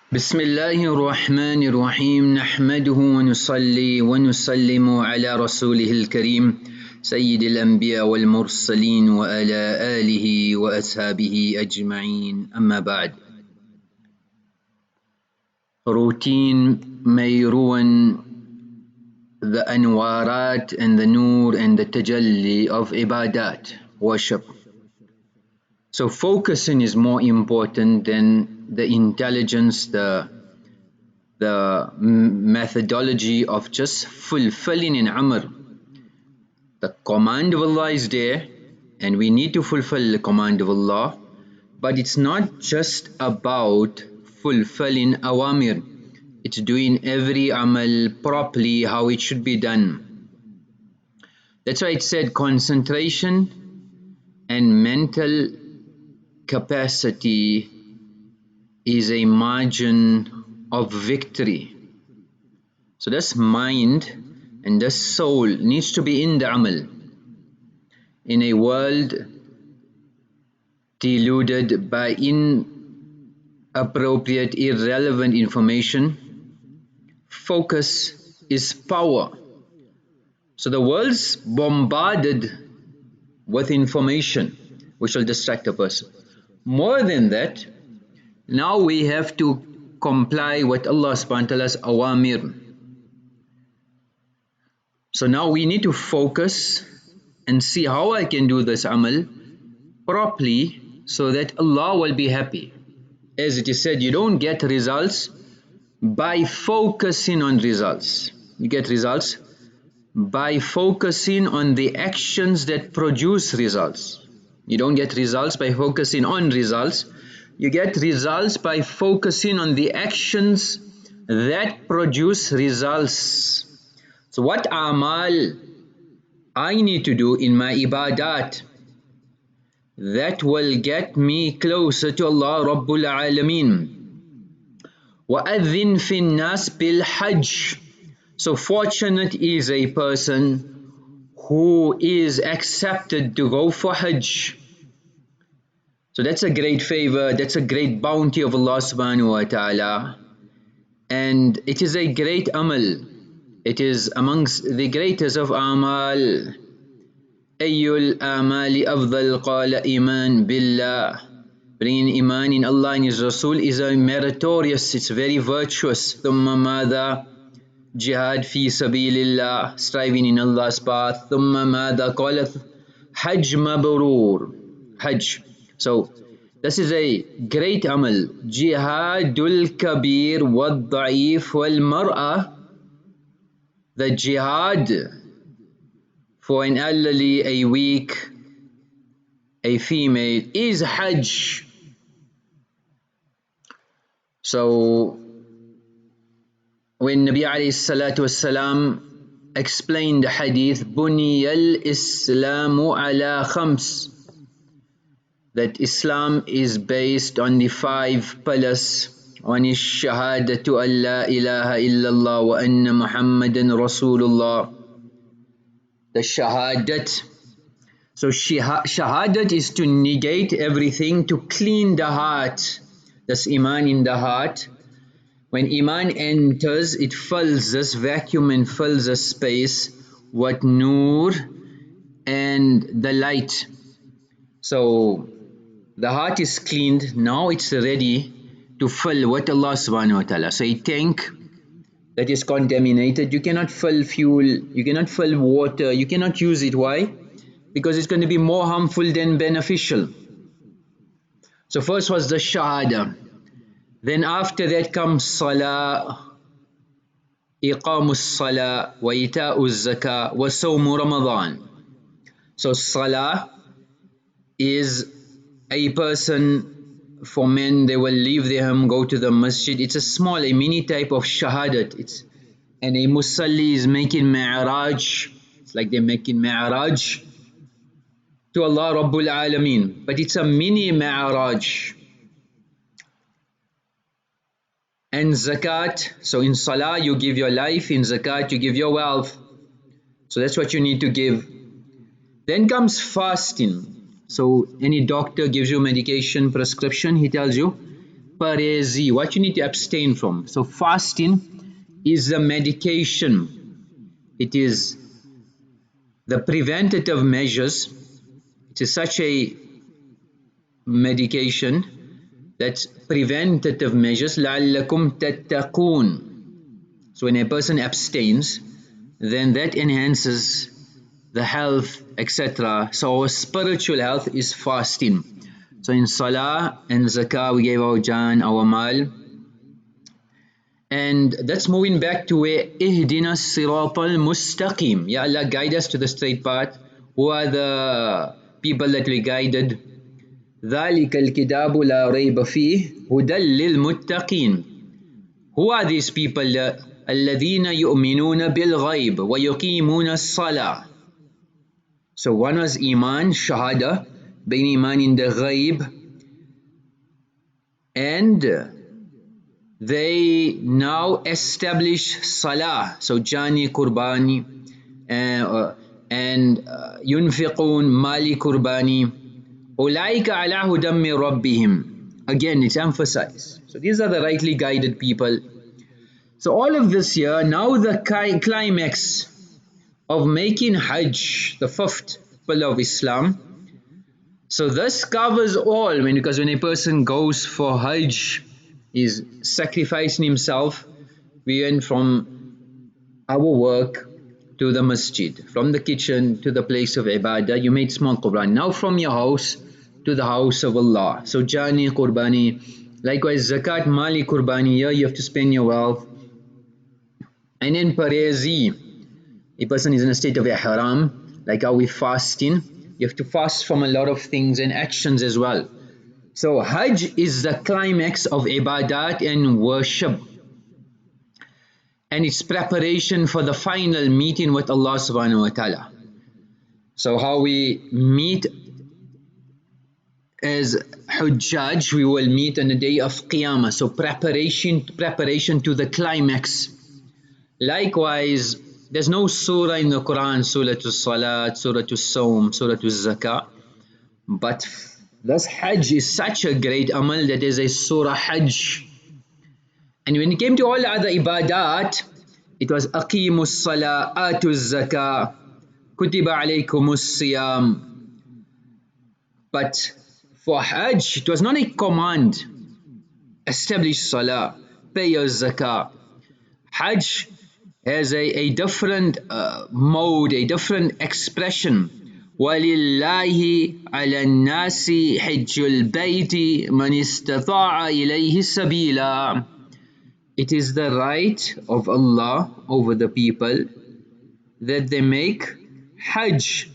بسم الله الرحمن الرحيم نحمده ونصلي ونسلم على رسوله الكريم سيد الأنبياء والمرسلين وعلى آله وأصحابه أجمعين أما بعد. Routine may ruin the anwarat and the nur and the tajalli of ibadat, worship. So focusing is more important than the intelligence, the methodology of just fulfilling an amr. The command of Allah is there and we need to fulfill the command of Allah, but it's not just about fulfilling awamir. It's doing every amal properly, how it should be done. That's why it said concentration and mental capacity is a margin of victory. So this mind and this soul needs to be in the amal. In a world deluded by inappropriate, irrelevant information, focus is power. So the world's bombarded with information which will distract a person. More than that, now we have to comply with Allah subhanahu wa ta'ala's awamir. So now we need to focus and see how I can do this amal properly so that Allah will be happy. As it is said, you don't get results by focusing on results. You get results by focusing on the actions that produce results. You don't get results by focusing on results. You get results by focusing on the actions that produce results. So what amal I need to do in my ibadat that will get me closer to Allah Rabbul Alameen. وَأَذِّن فِي النَّاسِ بِالْحَجِّ. So fortunate is a person who is accepted to go for Hajj. So that's a great favor, that's a great bounty of Allah subhanahu wa ta'ala, and it is a great amal. It is amongst the greatest of amal. Ayyul amali afdal qala iman billah. Bringing iman in Allah and His Rasul is a meritorious, it's very virtuous. Thumma madha, jihad fi sabilillah, striving in Allah's path. Thumma madha qala Hajj Mabroor, Hajj. So this is a great amal. Jihadul kabir wal da'if wal mar'a. The jihad for an elderly, a weak, a female is Hajj. So when Nabi alayhi salatu wassalam explained the hadith, Buniyal Islamu ala khams, that Islam is based on the 5 pillars. One is shahadatu an la ilaha illallah wa anna Muhammadan Rasulullah. The shahadat. So shahadat is to negate everything, to clean the heart. That's iman in the heart. When iman enters, it fills this vacuum and fills this space with nur and the light. So the heart is cleaned, now it's ready to fill with Allah subhanahu wa ta'ala. So a tank that is contaminated, you cannot fill fuel, you cannot fill water, you cannot use it. Why? Because it's going to be more harmful than beneficial. So first was the shahada. Then after that comes salah, iqamus salah, wa ita'uz zakah, wa sawmu Ramadan. So salah is a person, for men, they will leave their home, go to the masjid. It's a small, a mini type of shahadat. And a musalli is making mi'raj. It's like they're making mi'raj to Allah Rabbul Alameen. But it's a mini mi'raj. And zakat, so in salah you give your life, in zakat you give your wealth. So that's what you need to give. Then comes fasting. So any doctor gives you medication prescription, he tells you parezi, what you need to abstain from. So fasting is a medication. It is the preventative measures. It is such a medication that's preventative measures. لَعَلَّكُمْ تَتَّقُونَ. So when a person abstains, then that enhances the health, etc. So our spiritual health is fasting. So in Salah and Zakah we gave our Jan, our Mal. And that's moving back to where Ihdina Siratal Mustaqim. Ya Allah, guide us to the straight path. Who are the people that we guided? ذَلِكَ الْكِتَابُ لَا رَيْبَ فِيهِ هُدًى لِلْمُتَّقِينَ. Who are these people? الَّذِينَ يُؤْمِنُونَ بِالْغَيْبِ وَيُقِيمُونَ الصَّلَاةِ. So one was Iman, Shahada, being Iman in the Ghaib, and they now establish Salah. So Jani Qurbani and Yunfiqun Mali Qurbani. Ulaika ala hudam min rabbihim. Again, it's emphasized. So these are the rightly guided people. So all of this here, now the climax of making Hajj, the fifth pillar of Islam. So this covers all, because when a person goes for Hajj, he's sacrificing himself. We went from our work to the masjid, from the kitchen to the place of ibadah. You made small qurban. Now from your house to the house of Allah. So Jani Qurbani. Likewise Zakat Mali Qurbani. Here you have to spend your wealth. And then Parezi. A person is in a state of ihram, like how we fasting. You have to fast from a lot of things and actions as well. So Hajj is the climax of ibadat and worship. And it's preparation for the final meeting with Allah subhanahu wa ta'ala. So how we meet as Hujjaj, we will meet on the day of Qiyamah. So preparation to the climax. Likewise, there's no surah in the Quran, Surah As-Salat, Surah As-Sawm, Surah Az-Zakah. But this Hajj is such a great amal that is a Surah Hajj. And when it came to all other ibadat, it was Aqimus Salah, Atuz Zakah, Kutiba alaykumus Siyam. But for Hajj, it was not a command. Establish Salah, pay your Zakah. Hajj has a different mode, a different expression. وَلِلَّهِ عَلَى النَّاسِ حِجُّ الْبَيْتِ مَنِ اسْتَطَاعَ إِلَيْهِ سَبِيلًا. It is the right of Allah over the people that they make Hajj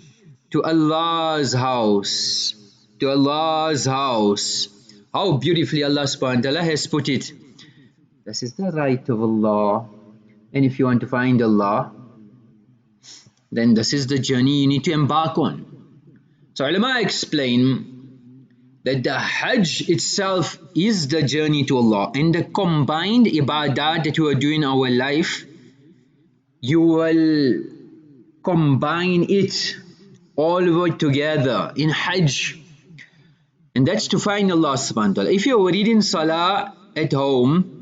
to Allah's house. To Allah's house. How beautifully Allah subhanahu wa ta'ala has put it. This is the right of Allah. And if you want to find Allah, then this is the journey you need to embark on. So ulama explain that the Hajj itself is the journey to Allah, and the combined ibadat that you are doing in our life, you will combine it all together in Hajj, and that's to find Allah subhanahu wa ta'ala. If you are reading Salah at home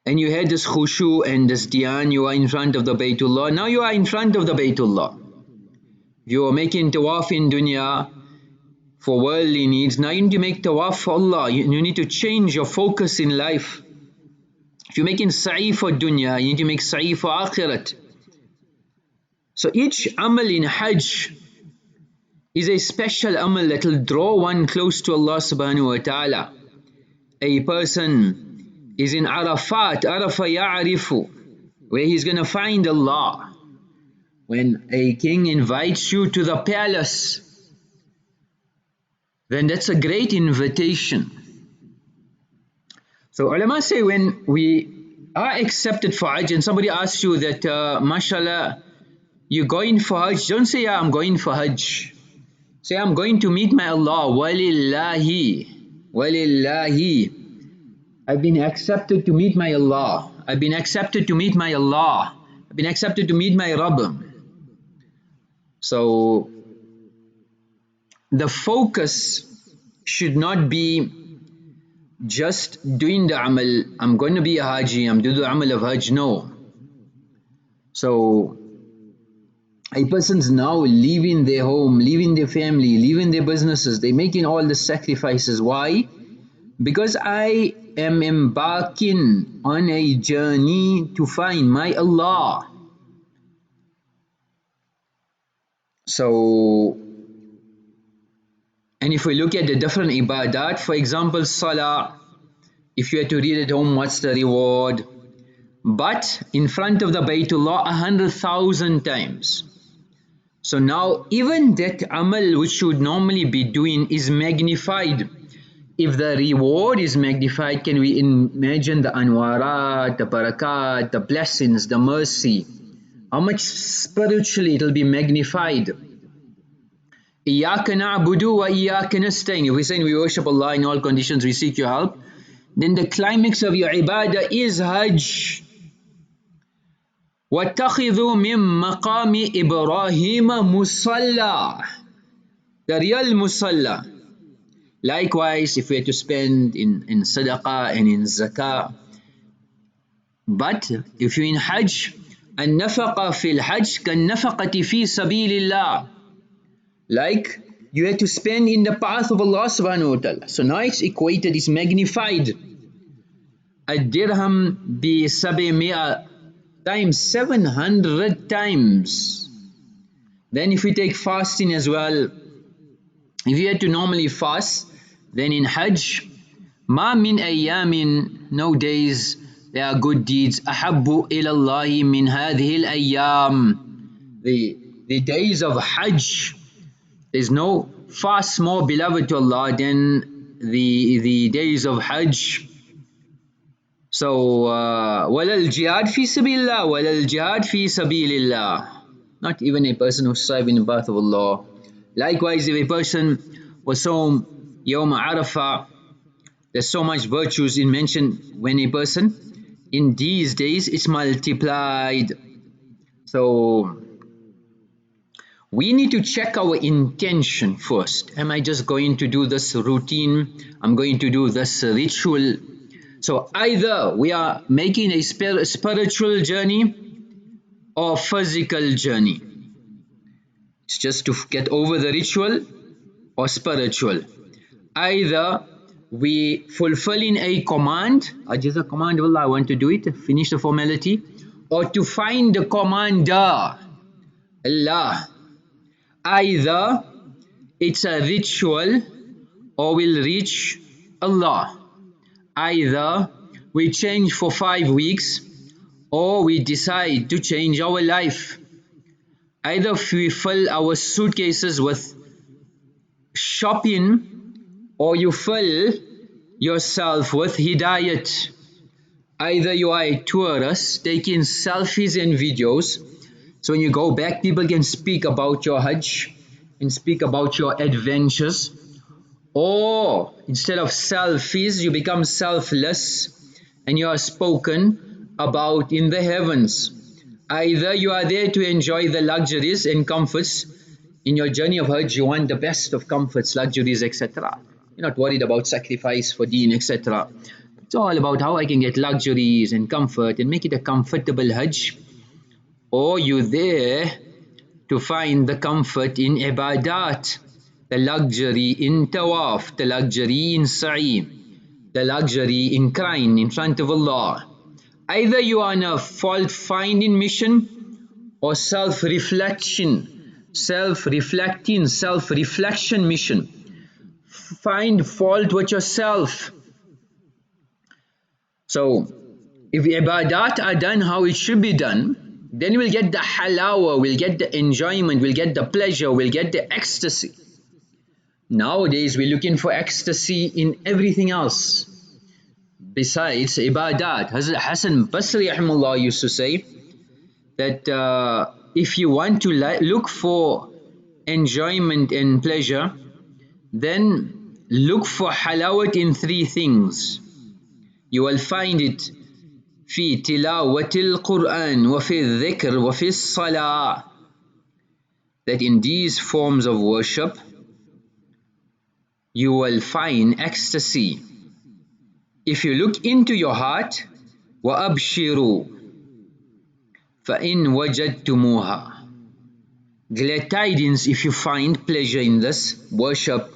and you had this khushu and this dhyan, you are in front of the Baytullah. Now you are in front of the Baytullah. You are making tawaf in dunya for worldly needs. Now you need to make tawaf for Allah. You need to change your focus in life. If you're making sa'i for dunya, you need to make sa'i for akhirat. So each amal in Hajj is a special amal that will draw one close to Allah subhanahu wa ta'ala. A person is in Arafat, Arafah ya'arifu, where he's going to find Allah. When a king invites you to the palace, then that's a great invitation. So ulama say, when we are accepted for Hajj and somebody asks you that, mashallah, you're going for Hajj, don't say, yeah, I'm going for Hajj. Say, I'm going to meet my Allah. Walillahi, walillahi. I've been accepted to meet my Allah. I've been accepted to meet my Allah. I've been accepted to meet my Rabb. So the focus should not be just doing the amal, I'm going to be a Haji, I'm doing the amal of Hajj. No. So a person's now leaving their home, leaving their family, leaving their businesses, they're making all the sacrifices. Why? Because I am embarking on a journey to find my Allah. So, and if we look at the different ibadat, for example, Salah, if you had to read at home, what's the reward? But in front of the Baytullah 100,000 times. So now even that amal which you would normally be doing is magnified. If the reward is magnified, can we imagine the anwarat, the barakat, the blessings, the mercy? How much spiritually it will be magnified. Iyaka na'budu wa iyaka nasta'in. If we're saying we worship Allah in all conditions, we seek your help, then the climax of your ibadah is Hajj. وَاتَّخِذُوا مِن مَقَامِ إِبْرَاهِيمَ مُصَلَّى. The real musalla. Likewise, if we had to spend in sadaqah and in zakah. But if you're in Hajj, النفقة في الحج كالنفقة في سبيل الله. Like you had to spend in the path of Allah subhanahu wa ta'ala. So now it's equated, it's magnified. الدرهم ب700 times, 700 times. Then if we take fasting as well, if you had to normally fast, then in Hajj, ما من أيام, no days, there are good deeds, أحب إلى الله من هذه الأيام. The days of Hajj, there's no fast more beloved to Allah than the days of Hajj. So, وَلَا الْجِهَادْ فِي سَبِيلِ اللَّهِ وَلَا الْجِهَادْ فِي سَبِيلِ اللَّهِ. Not even a person who's striving in the path of Allah. Likewise, if a person was home Yawm Arafah, there's so much virtues in mention when a person in these days it's multiplied. So we need to check our intention first. Am I just going to do this routine? I'm going to do this ritual. So either we are making a spiritual journey or physical journey. It's just to get over the ritual or spiritual. Either we fulfilling a command, just a command of Allah, I want to do it, finish the formality, or to find the commander, Allah. Either it's a ritual or we'll reach Allah. Either we change for 5 weeks or we decide to change our life. Either we fill our suitcases with shopping or you fill yourself with hidayat. Either you are a tourist taking selfies and videos, so when you go back people can speak about your Hajj and speak about your adventures, or instead of selfies you become selfless and you are spoken about in the heavens. Either you are there to enjoy the luxuries and comforts. In your journey of Hajj you want the best of comforts, luxuries, etc. You're not worried about sacrifice for deen, etc. It's all about how I can get luxuries and comfort and make it a comfortable Hajj. Or you're there to find the comfort in ibadat, the luxury in tawaf, the luxury in sa'i, the luxury in crying in front of Allah. Either you are on a fault-finding mission or self-reflection mission. Find fault with yourself. So, if ibadat are done how it should be done, then we'll get the halawa, we'll get the enjoyment, we'll get the pleasure, we'll get the ecstasy. Nowadays we're looking for ecstasy in everything else besides ibadat. Haj Hasan Basri rahimahullah used to say that if you want to look for enjoyment and pleasure, then look for halawat in 3 things. You will find it في تلاوة القرآن وفي الذكر وفي الصلاة. That in these forms of worship you will find ecstasy. if you look into your heart, وَأَبْشِرُوا فَإِنْ وَجَدْتُمُوهَا, glad tidings if you find pleasure in this worship.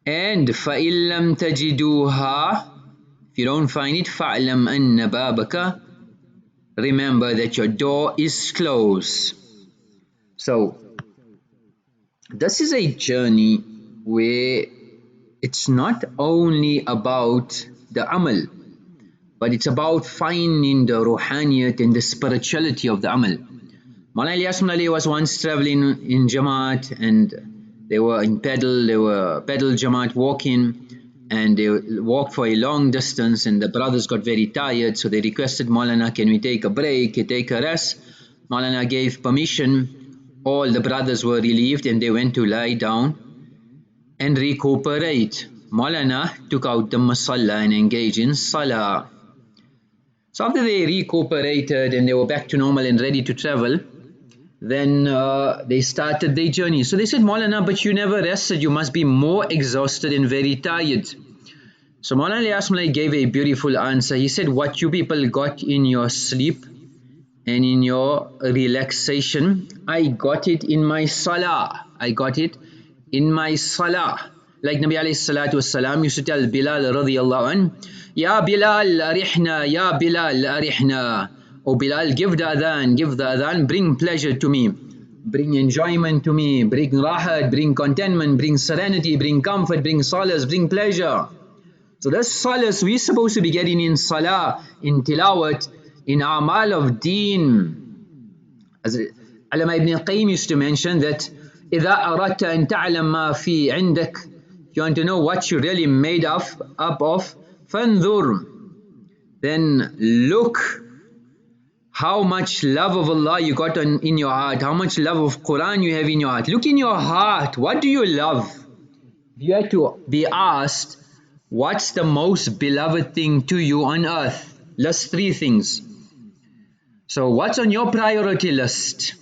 And فَإِن لَمْ تَجِدُوهَا, if you don't find it, فَعْلَمْ أَنَّ بَابَكَ, remember that your door is closed. So this is a journey where it's not only about the amal, but it's about finding the ruhaniyat and the spirituality of the amal. Mawlana Ilyas Ml was once traveling in Jamaat, and they were pedal Jamaat walking, and they walked for a long distance, and the brothers got very tired, so they requested Maulana, can we take a break, take a rest? Maulana gave permission. All the brothers were relieved and they went to lie down and recuperate. Maulana took out the masalla and engaged in salah. So after they recuperated and they were back to normal and ready to travel, then they started their journey. So they said, Maulana, but you never rested, you must be more exhausted and very tired. So Maulana Ilyas Ml gave a beautiful answer. He said, what you people got in your sleep and in your relaxation, I got it in my salah. I got it in my salah. Like Nabi alayhi salatu wasalam used to tell Bilal radiyallahu an, Ya Bilal arihna, Ya Bilal arihna. Oh Bilal, give the adhan, bring pleasure to me, bring enjoyment to me, bring rahat, bring contentment, bring serenity, bring comfort, bring solace, bring pleasure. So that's solace we're supposed to be getting in salah, in tilawat, in amal of deen. As Allama ibn Qayyim used to mention that إذا أردت أن تعلم ما في عندك, if you want to know what you're really made up of, فانظر, then look how much love of Allah you got in your heart, how much love of Quran you have in your heart. Look in your heart, what do you love? If you had to be asked, what's the most beloved thing to you on earth? List 3 things. So what's on your priority list?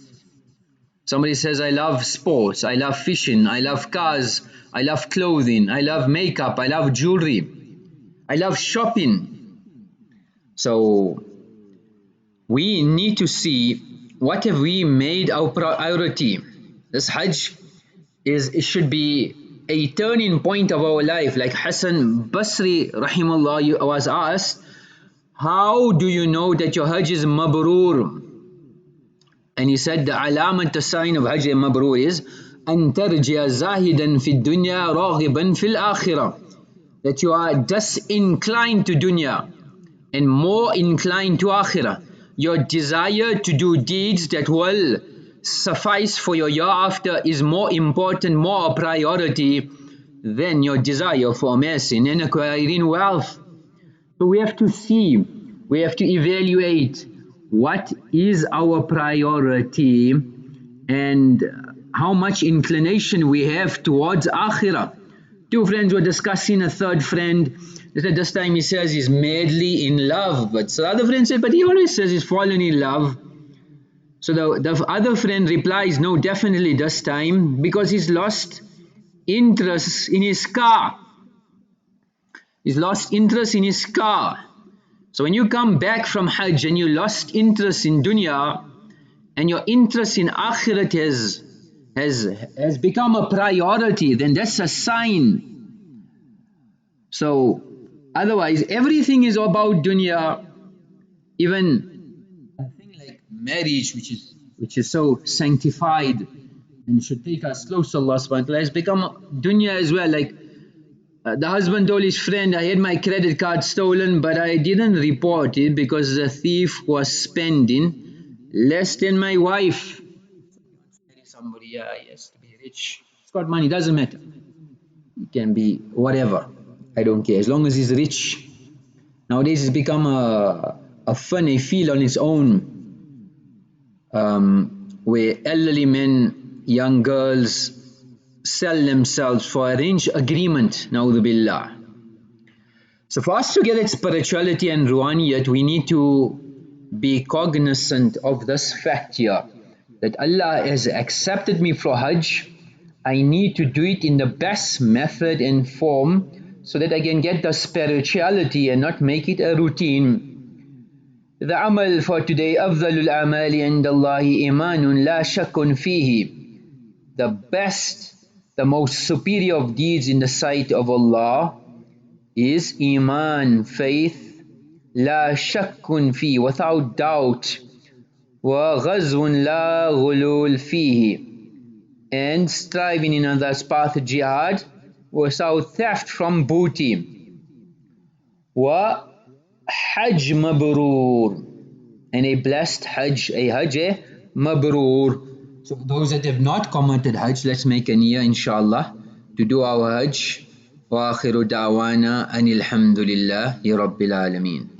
Somebody says, I love sports, I love fishing, I love cars, I love clothing, I love makeup, I love jewelry, I love shopping. So we need to see what have we made our priority. This Hajj it should be a turning point of our life. Like Hasan Basri rahimahullah was asked, how do you know that your Hajj is Mabroor? And he said the alamat, the sign of Hajj Mabroor is أن ترجع زاهدا في الدنيا راغبا في الآخرة, that you are disinclined to dunya and more inclined to akhirah. Your desire to do deeds that will suffice for your year after is more important, more a priority than your desire for amassing and acquiring wealth. So we have to see, we have to evaluate what is our priority and how much inclination we have towards akhirah. 2 friends were discussing, a third friend, this time he says he's madly in love, but the other friend said, but he always says he's fallen in love. So the other friend replies, no, definitely this time, because he's lost interest in his car. He's lost interest in his car. So when you come back from Hajj and you lost interest in dunya and your interest in akhirat has become a priority, then that's a sign. So otherwise everything is about dunya. Even a thing like marriage, which is so sanctified and should take us close to Allah subhanahu wa ta'ala, has become dunya as well. Like the husband told his friend, I had my credit card stolen, but I didn't report it because the thief was spending less than my wife. Somebody, he has to be rich, he's got money, doesn't matter, he can be whatever, I don't care, as long as he's rich. Nowadays it's become a fun, a feel on its own, where elderly men, young girls sell themselves for arranged agreement, na'udhu billah. So for us to get that spirituality and ruhaniyat, we need to be cognizant of this fact here, that Allah has accepted me for Hajj. I need to do it in the best method and form so that I can get the spirituality and not make it a routine. The amal for today, أفضل الأعمال عند الله إيمان لا شك فيه. The best, the most superior of deeds in the sight of Allah is iman, faith, لا شك فيه, without doubt, وغزو لا غلول فيه, and striving in Allah's path, jihad, without theft from booty. Hajj Mabroor, and a blessed Hajj, a Haj A Mabroor. So those that have not committed Hajj, let's make a niyyah inshallah to do our Hajj. Wa akhiru da'wana anil hamdulillahi rabbil alameen.